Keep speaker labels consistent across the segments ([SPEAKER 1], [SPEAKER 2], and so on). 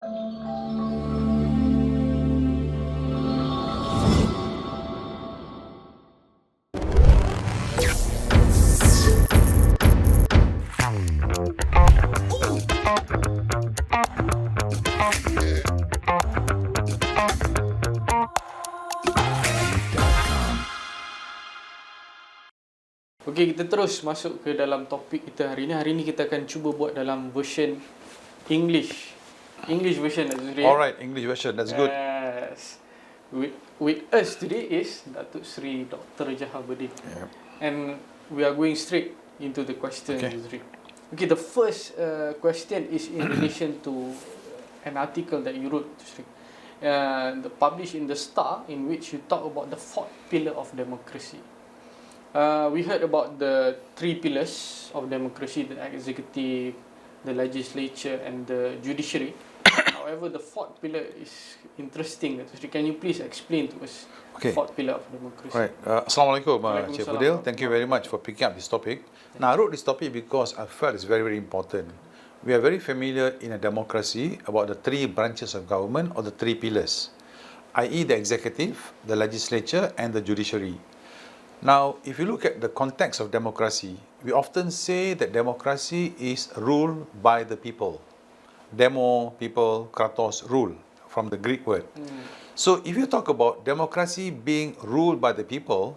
[SPEAKER 1] Okey, kita terus masuk ke dalam topik kita hari ni. Hari ni kita akan cuba buat dalam version English. English version, Azri.
[SPEAKER 2] Alright, English version, that's good.
[SPEAKER 1] Yes. With us today is Dato Sri Dr. Jahaberdeen.
[SPEAKER 2] Yep.
[SPEAKER 1] And we are going straight into the question,
[SPEAKER 2] Okay.
[SPEAKER 1] Azri. Okay, the first question is in relation to an article that you wrote, Azri. Published in The Star, in which you talk about the fourth pillar of democracy. We heard about the three pillars of democracy: the executive, the legislature, and the judiciary. However, the fourth pillar is interesting. Can you please explain to us the fourth pillar of democracy?
[SPEAKER 2] Right. Assalamualaikum, Cik
[SPEAKER 1] Waalaikumsalam.
[SPEAKER 2] Fadil. Thank you very much for picking up this topic. Now, I wrote this topic because I felt it's very, very important. We are very familiar in a democracy about the three branches of government or the three pillars, i.e. the executive, the legislature, and the judiciary. Now, if you look at the context of democracy, we often say that democracy is ruled by the people. Demo, people, kratos, rule, from the Greek word. So, if you talk about democracy being ruled by the people,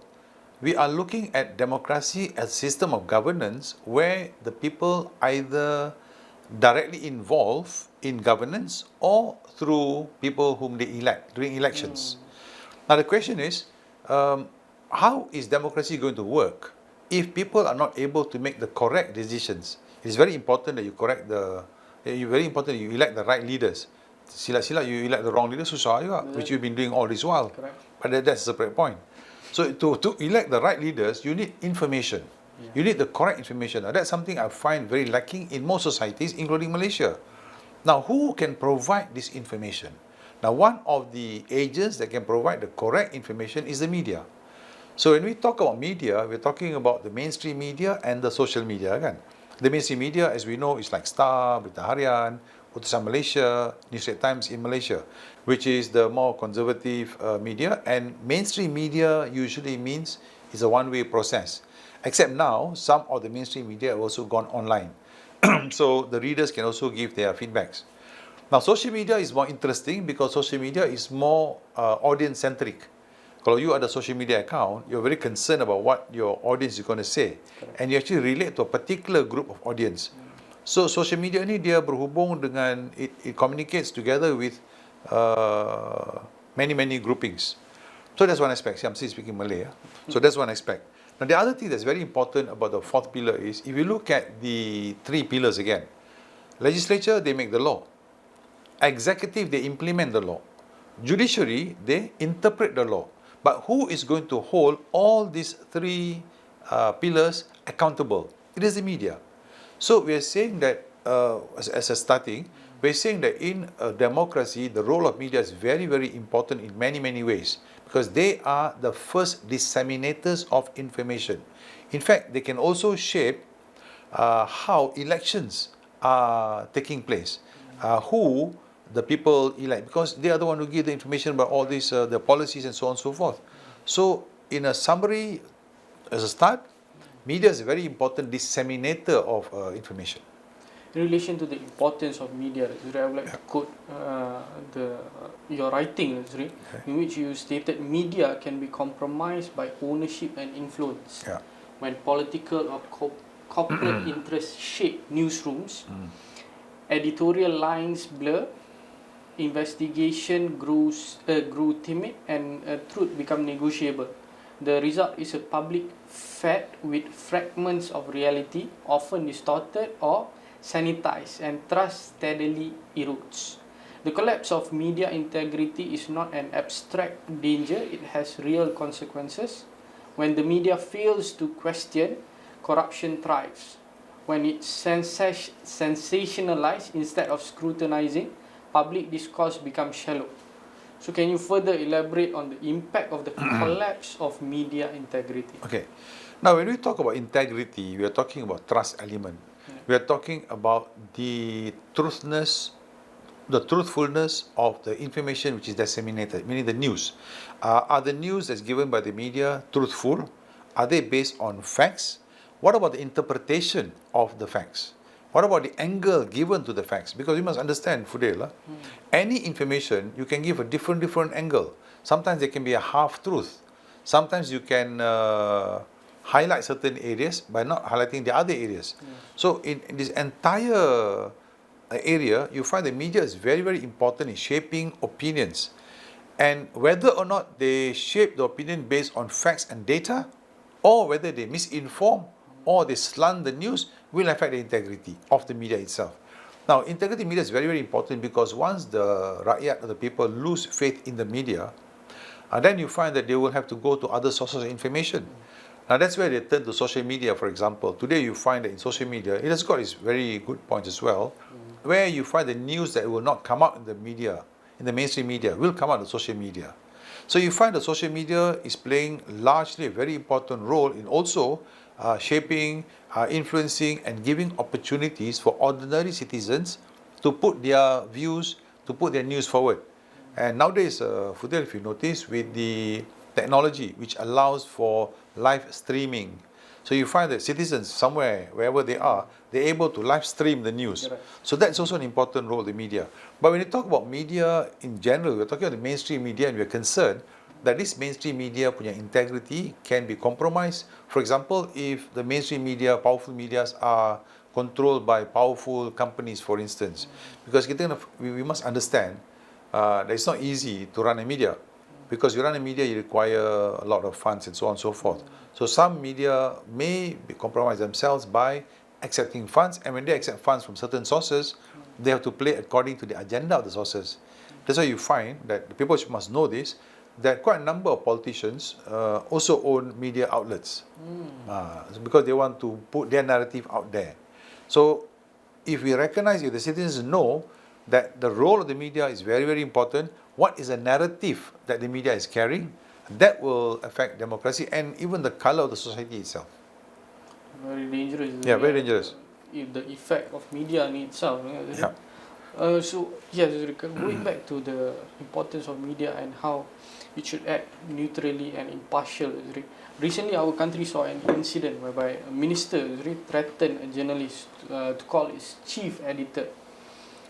[SPEAKER 2] we are looking at democracy as a system of governance where the people either directly involved in governance or through people whom they elect during elections. Now, the question is, how is democracy going to work if people are not able to make the correct decisions? It's very important that you elect the right leaders. Silat-silat you elect the wrong leaders, susah juga, which you've been doing all this while.
[SPEAKER 1] Correct.
[SPEAKER 2] But that's a separate point. So to elect the right leaders, you need information. Yeah. You need the correct information. Now, that's something I find very lacking in most societies, including Malaysia. Now, who can provide this information? Now, one of the agents that can provide the correct information is the media. So when we talk about media, we're talking about the mainstream media and the social media, kan? The mainstream media, as we know, is like Star, Berita Harian, Putusan Malaysia, New Straits Times in Malaysia, which is the more conservative media. And mainstream media usually means it's a one-way process. Except now, some of the mainstream media have also gone online. So the readers can also give their feedbacks. Now, social media is more interesting because social media is more audience-centric. Kalau you ada social media account, you're very concerned about what your audience is going to say. Correct. And you actually relate to a particular group of audience. So social media ni dia berhubung dengan, it communicates together with many groupings. So that's one aspect. See, I'm still speaking Malay. So that's one aspect. Now the other thing that's very important about the fourth pillar is, if you look at the three pillars again, legislature, they make the law. Executive, they implement the law. Judiciary, they interpret the law. But who is going to hold all these three pillars accountable? It is the media. So we are saying that, as a starting, we're saying that in a democracy, the role of media is very, very important in many ways, because they are the first disseminators of information. In fact, they can also shape how elections are taking place, who the people elect, because they are the one who give the information about all these, the policies and so on and so forth. So, in a summary, as a start, media is a very important disseminator of information.
[SPEAKER 1] In relation to the importance of media, I would like to quote your writing, in which you stated, media can be compromised by ownership and influence. When political or corporate interests shape newsrooms, editorial lines blur, investigation grew timid, and truth become negotiable. The result is a public fed with fragments of reality, often distorted or sanitized, and trust steadily erodes. The collapse of media integrity is not an abstract danger, it has real consequences. When the media fails to question, corruption thrives. When it sensationalizes instead of scrutinizing, public discourse becomes shallow. So can you further elaborate on the impact of the collapse of media integrity?
[SPEAKER 2] Okay. Now, when we talk about integrity, we are talking about trust element. We are talking about the truthness the truthfulness of the information which is disseminated, meaning the news. Are the news that's given by the media truthful? Are they based on facts? What about the interpretation of the facts? What about the angle given to the facts? Because you must understand, Fudel, any information you can give a different angle. Sometimes there can be a half truth. Sometimes you can highlight certain areas by not highlighting the other areas. So in this entire area, you find the media is very important in shaping opinions. And whether or not they shape the opinion based on facts and data, or whether they misinform or they slant the news, will affect the integrity of the media itself. Now, integrity media is very important, because once the rakyat or the people lose faith in the media, then you find that they will have to go to other sources of information. Now, that's where they turn to social media, for example. Today, you find that in social media, it has got its very good points as well, where you find the news that will not come out in the media, in the mainstream media, will come out in social media. So you find that social media is playing largely a very important role in also shaping, influencing, and giving opportunities for ordinary citizens to put their views, to put their news forward. And nowadays, Fudel, if you notice, with the technology which allows for live streaming, so you find that citizens somewhere, wherever they are, they're able to live stream the news.
[SPEAKER 1] Right.
[SPEAKER 2] So that's also an important role of the media. But when you talk about media in general, we're talking about the mainstream media, and we're concerned that this mainstream media punya integrity can be compromised. For example, if the mainstream media, powerful medias are controlled by powerful companies, for instance. Because we must understand that it's not easy to run a media. Because you run a media, you require a lot of funds and so on and so forth. So some media may compromise themselves by accepting funds, and when they accept funds from certain sources, they have to play according to the agenda of the sources. That's why you find that the people must know this, that quite a number of politicians also own media outlets because they want to put their narrative out there. So if we recognize, if the citizens know that the role of the media is very important, what is the narrative that the media is carrying, that will affect democracy and even the color of the society itself.
[SPEAKER 1] Very dangerous.
[SPEAKER 2] Yeah, very dangerous.
[SPEAKER 1] The effect of media in itself.
[SPEAKER 2] Yeah.
[SPEAKER 1] So, yes, going back to the importance of media and how it should act neutrally and impartial. Recently, our country saw an incident whereby a minister threatened a journalist to call his chief editor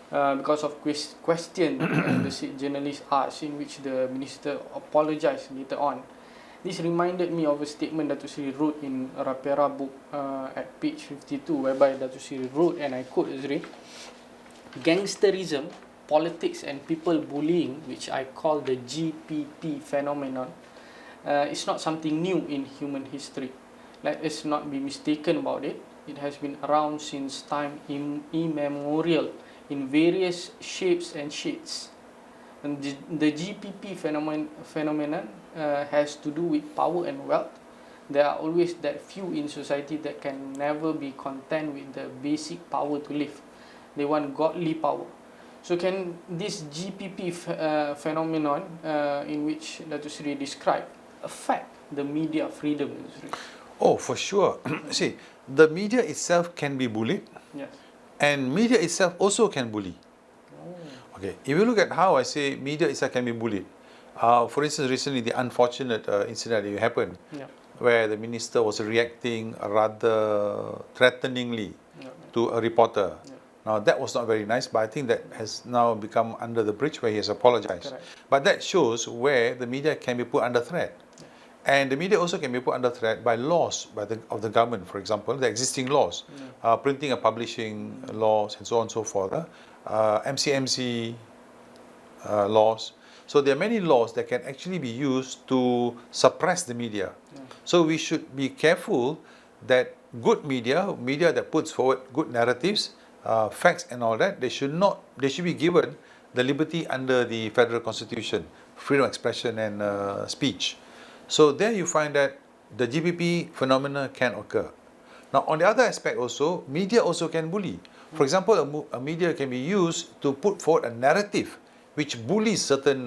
[SPEAKER 1] because of question the journalist asked, in which the minister apologized later on. This reminded me of a statement Dato Sri wrote in RAPERA book at page 52, whereby Dato Sri wrote, and I quote, "Gangsterism, politics and people bullying, which I call the GPP phenomenon, is not something new in human history. Let us not be mistaken about it. It has been around since time immemorial in various shapes and shades. And the GPP phenomenon has to do with power and wealth. There are always that few in society that can never be content with the basic power to live. They want godly power. So can this GPP phenomenon in which Dato Sri described affect the media freedom?"
[SPEAKER 2] Oh, for sure. See, the media itself can be bullied,
[SPEAKER 1] Yes.
[SPEAKER 2] and media itself also can bully. Okay, if you look at how I say media itself can be bullied, for instance, recently the unfortunate incident that happened, where the minister was reacting rather threateningly to a reporter. Now that was not very nice, but I think that has now become under the bridge, where he has apologized.
[SPEAKER 1] Correct.
[SPEAKER 2] But that shows where the media can be put under threat. And the media also can be put under threat by laws of the government, for example, the existing laws, printing and publishing laws, and so on and so forth, MCMC laws. So there are many laws that can actually be used to suppress the media. So we should be careful that good media that puts forward good narratives, facts and all that, they should be given the liberty under the Federal Constitution, freedom of expression and speech. So there you find that the GPP phenomena can occur. Now on the other aspect also, media also can bully. For example, a media can be used to put forward a narrative which bullies certain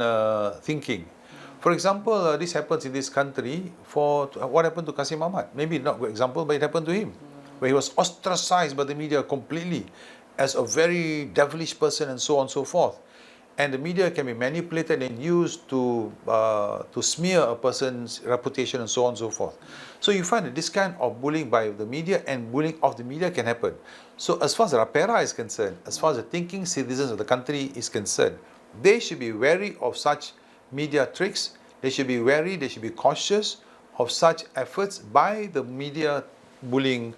[SPEAKER 2] thinking. For example, this happens in this country for what happened to Qasim Ahmad. Maybe not a good example, but it happened to him, where he was ostracized by the media completely as a very devilish person and so on and so forth. and the media can be manipulated and used to smear a person's reputation and so on and so forth. So you find that this kind of bullying by the media and bullying of the media can happen. So as far as RAPERA is concerned, as far as the thinking citizens of the country is concerned, they should be wary of such media tricks. They should be wary, they should be cautious of such efforts by the media bullying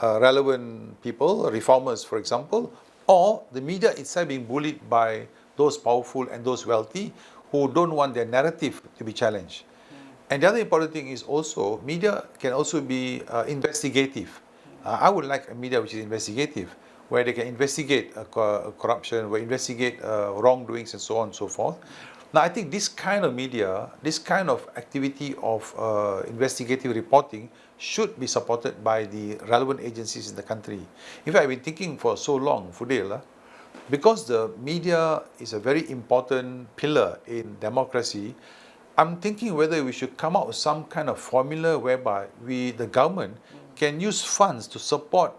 [SPEAKER 2] relevant people, reformers for example, or the media itself being bullied by those powerful and those wealthy who don't want their narrative to be challenged. And the other important thing is also, media can also be investigative. I would like a media which is investigative, where they can investigate corruption, where investigate wrongdoings and so on and so forth. Now, I think this kind of media, this kind of activity of investigative reporting should be supported by the relevant agencies in the country. In fact, I've been thinking for so long, Fudel, because the media is a very important pillar in democracy, I'm thinking whether we should come up with some kind of formula whereby the government can use funds to support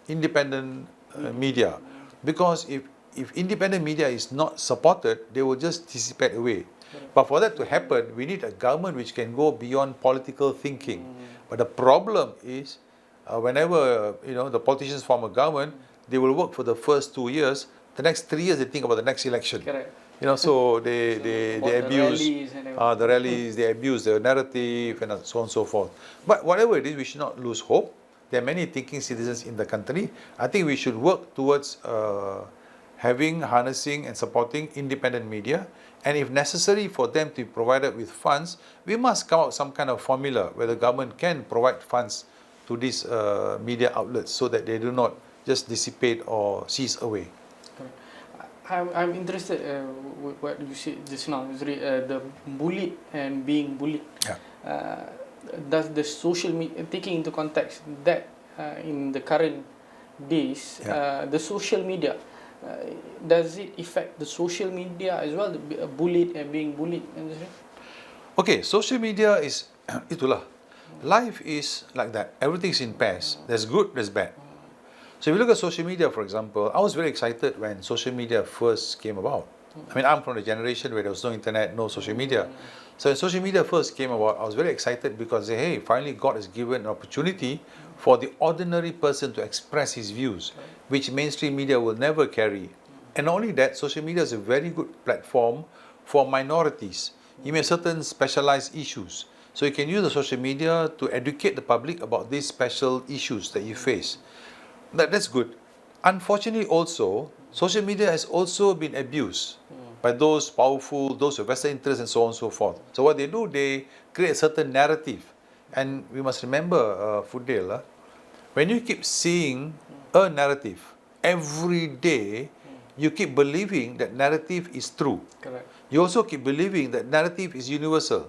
[SPEAKER 2] independent media. Because if independent media is not supported, they will just dissipate away. But for that to happen, we need a government which can go beyond political thinking. But the problem is, whenever the politicians form a government, they will work for the first 2 years. The next 3 years, they think about the next election.
[SPEAKER 1] Correct.
[SPEAKER 2] So they abuse the rallies, they abuse the narrative, and so on and so forth. But whatever it is, we should not lose hope. There are many thinking citizens in the country. I think we should work towards harnessing and supporting independent media. And if necessary for them to be provided with funds, we must come up with some kind of formula where the government can provide funds to these media outlets so that they do not just dissipate or cease away.
[SPEAKER 1] I'm interested with what you said just now, the bullied and being bullied.
[SPEAKER 2] Yeah.
[SPEAKER 1] Does the social media, taking into context that in the current days, the social media, does it affect the social media as well, the bullied and being bullied?
[SPEAKER 2] Okay, social media is, itulah. Life is like that. Everything's in pairs. There's good, there's bad. So if you look at social media, for example, I was very excited when social media first came about. I mean, I'm from the generation where there was no internet, no social media. So when social media first came about, I was very excited because, hey, finally God has given an opportunity for the ordinary person to express his views, which mainstream media will never carry. And not only that, social media is a very good platform for minorities. You may have certain specialized issues. So you can use the social media to educate the public about these special issues that you face. That's good. Unfortunately also, social media has also been abused by those powerful, those with vested interests and so on and so forth. So what they do, they create a certain narrative. And we must remember, Fudel, when you keep seeing a narrative every day, you keep believing that narrative is true.
[SPEAKER 1] Correct.
[SPEAKER 2] You also keep believing that narrative is universal.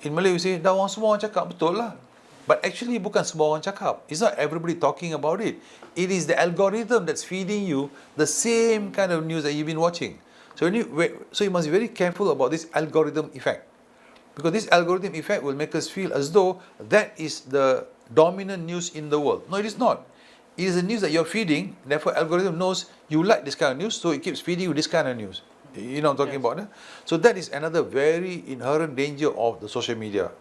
[SPEAKER 2] In Malay we say, dah orang semua orang cakap, betul lah. But actually bukan semua orang cakap. It's not everybody talking about it. It is the algorithm that's feeding you the same kind of news that you've been watching. So you must be very careful about this algorithm effect. Because this algorithm effect will make us feel as though that is the dominant news in the world. No, it is not. It is the news that you're feeding, therefore algorithm knows you like this kind of news, so it keeps feeding you this kind of news. You know what I'm talking about? Eh? So that is another very inherent danger of the social media.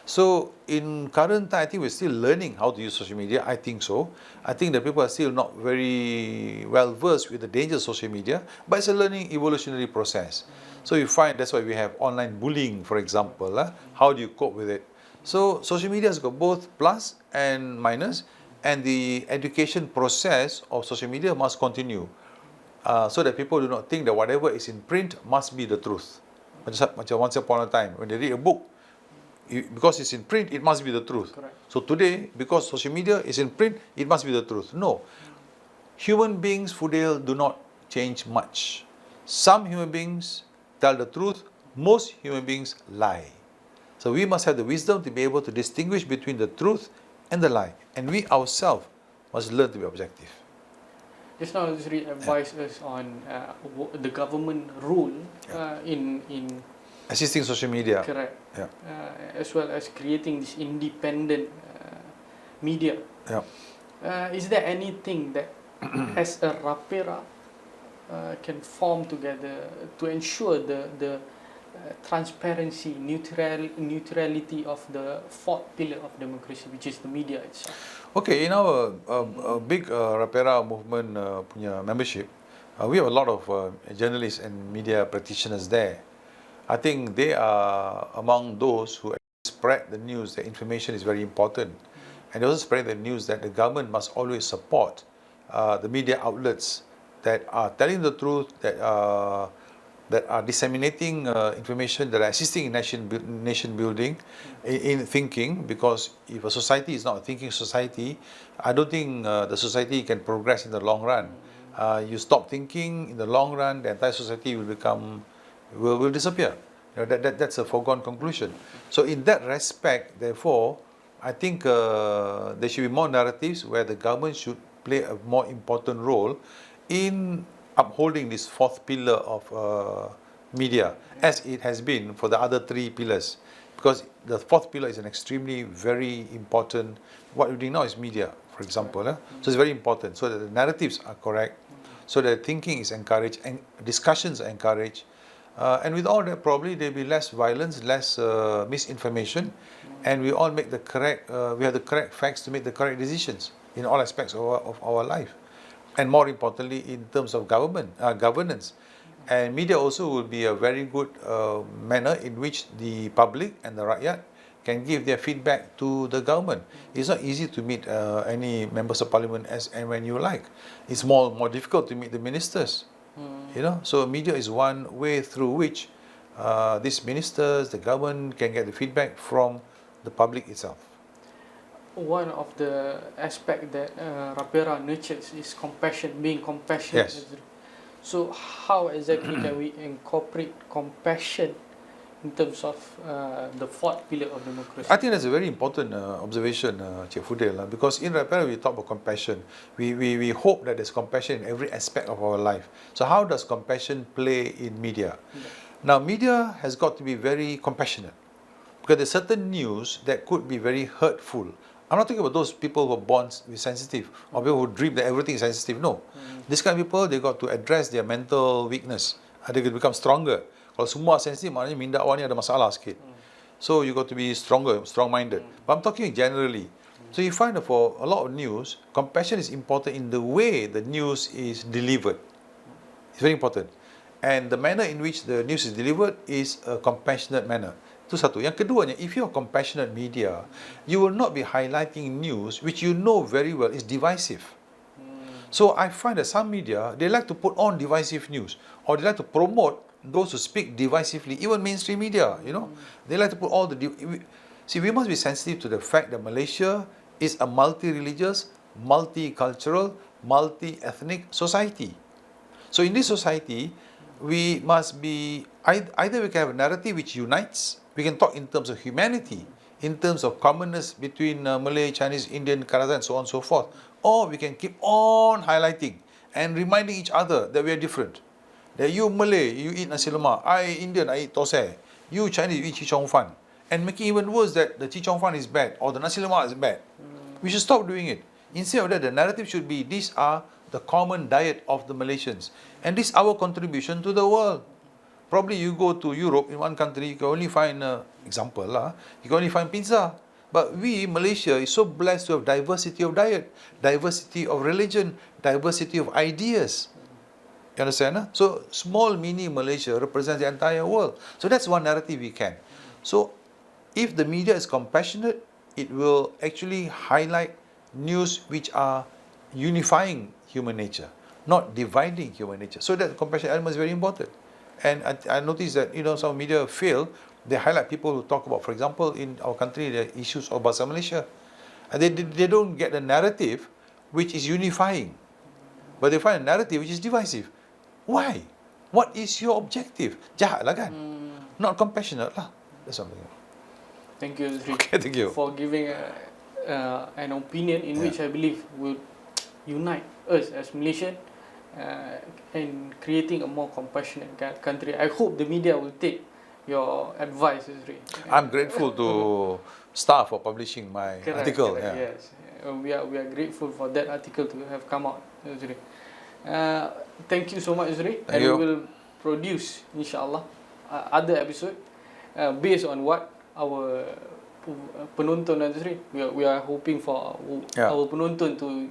[SPEAKER 2] So in current time, I think we're still learning how to use social media. I think so. I think that people are still not very well versed with the dangers of social media, but it's a learning evolutionary process. So you find that's why we have online bullying, for example. How do you cope with it? So social media has got both plus and minus, and the education process of social media must continue so that people do not think that whatever is in print must be the truth. Macam once upon a time, when they read a book, because it's in print, it must be the truth.
[SPEAKER 1] Correct.
[SPEAKER 2] So today, because social media is in print, it must be the truth. No. Human beings, Fudel, do not change much. Some human beings tell the truth, most human beings lie. So we must have the wisdom to be able to distinguish between the truth and the lie. And we ourselves must learn to be objective.
[SPEAKER 1] Just now, Zuri advised us on the government role in
[SPEAKER 2] assisting social media.
[SPEAKER 1] Correct.
[SPEAKER 2] Yeah.
[SPEAKER 1] As well as creating this independent media.
[SPEAKER 2] Yeah.
[SPEAKER 1] Is there anything that, as a RAPERA, can form together to ensure the transparency, neutrality of the fourth pillar of democracy, which is the media itself?
[SPEAKER 2] Okay, in our big RAPERA movement punya membership, we have a lot of journalists and media practitioners there. I think they are among those who spread the news that information is very important. And they also spread the news that the government must always support the media outlets that are telling the truth, that are disseminating information, that are assisting in nation building, in thinking, because if a society is not a thinking society, I don't think the society can progress in the long run. You stop thinking, in the long run, the entire society will disappear. You know, that's a foregone conclusion. So in that respect, therefore, I think there should be more narratives where the government should play a more important role in upholding this fourth pillar of media, as it has been for the other three pillars. Because the fourth pillar is an extremely very important, what we're doing now is media, for example. So it's very important, so that the narratives are correct, so that thinking is encouraged and discussions are encouraged. And with all that, probably there'll be less violence, less misinformation, and we all make the correct, we have the correct facts to make the correct decisions in all aspects of our life. And more importantly, in terms of governance. And media also will be a very good manner in which the public and the rakyat can give their feedback to the government. It's not easy to meet any members of parliament as and when you like. It's more difficult to meet the ministers. You know, so media is one way through which these ministers, the government, can get the feedback from the public itself.
[SPEAKER 1] One of the aspects that RAPERA nurtures is compassion, being compassionate.
[SPEAKER 2] Yes.
[SPEAKER 1] So how exactly can we incorporate compassion in terms of the fourth pillar of democracy?
[SPEAKER 2] I think that's a very important observation, Cik Fudel, because in RAPERA we talk about compassion. We hope that there's compassion in every aspect of our life. So how does compassion play in media? Yeah. Now, media has got to be very compassionate, because there's certain news that could be very hurtful. I'm not talking about those people who are born with sensitive, or people who dream that everything is sensitive. No. These kind of people, they got to address their mental weakness. They got to become stronger. Kalau semua sensitif, maknanya minda awak ni ada masalah sikit. So you got to be stronger, strong-minded. But I'm talking generally. So you find that for a lot of news, compassion is important in the way the news is delivered. It's very important. And the manner in which the news is delivered is a compassionate manner. Itu satu. Yang keduanya, if you're compassionate media, you will not be highlighting news which you know very well is divisive. So I find that some media, they like to put on divisive news, or they like to promote those who speak divisively, even mainstream media, you know. They like to put all the... See, we must be sensitive to the fact that Malaysia is a multi-religious, multicultural, multi-ethnic society. So in this society, we must be... Either we can have a narrative which unites, we can talk in terms of humanity, in terms of commonness between Malay, Chinese, Indian, Karaza, and so on and so forth. Or we can keep on highlighting and reminding each other that we are different. That you Malay, you eat nasi lemak. I Indian, I eat tosai. You Chinese, you eat chee chong fan. And making even worse that the chee chong fan is bad or the nasi lemak is bad. We should stop doing it. Instead of that, the narrative should be, these are the common diet of the Malaysians. And this is our contribution to the world. Probably you go to Europe, in one country, you can only find, example lah, you can only find pizza. But we, Malaysia, is so blessed to have diversity of diet, diversity of religion, diversity of ideas. You understand? Huh? So, small mini Malaysia represents the entire world. So, that's one narrative we can. So, if the media is compassionate, it will actually highlight news which are unifying human nature, not dividing human nature. So, that compassion element is very important. And I noticed that, you know, some media fail. They highlight people who talk about, for example, in our country, the issues of Bahasa Malaysia. And they don't get the narrative which is unifying. But they find a narrative which is divisive. Why? What is your objective? Jahat lah kan? Not compassionate lah. That's something.
[SPEAKER 1] Thank you, Zri,
[SPEAKER 2] okay, thank you.
[SPEAKER 1] for giving an opinion in which I believe will unite us as Malaysian and creating a more compassionate country. I hope the media will take your advice, Zri.
[SPEAKER 2] I'm grateful to staff for publishing my article.
[SPEAKER 1] Correct, yes. We are grateful for that article to have come out, Zri. Thank you so much, Zuri.
[SPEAKER 2] Thank
[SPEAKER 1] We
[SPEAKER 2] you.
[SPEAKER 1] will produce, insyaAllah, other episode based on what our penonton, Zuri. We are hoping for our penonton to,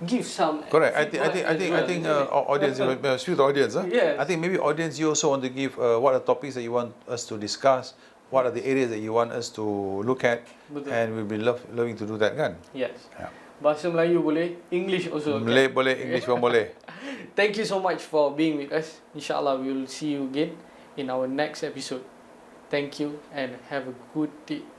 [SPEAKER 1] give some.
[SPEAKER 2] Correct.
[SPEAKER 1] feedback as well,
[SPEAKER 2] I think
[SPEAKER 1] Zuri.
[SPEAKER 2] audience, speak to audience.
[SPEAKER 1] Yes.
[SPEAKER 2] I think maybe audience, you also want to give what are topics that you want us to discuss, what are the areas that you want us to look at,
[SPEAKER 1] Betul.
[SPEAKER 2] and we'll be loving to do that, kan?
[SPEAKER 1] Yes.
[SPEAKER 2] Yeah.
[SPEAKER 1] Bahasa Melayu boleh, English also.
[SPEAKER 2] Malay boleh, English pun boleh.
[SPEAKER 1] Thank you so much for being with us. InsyaAllah, we will see you again in our next episode. Thank you and have a good day.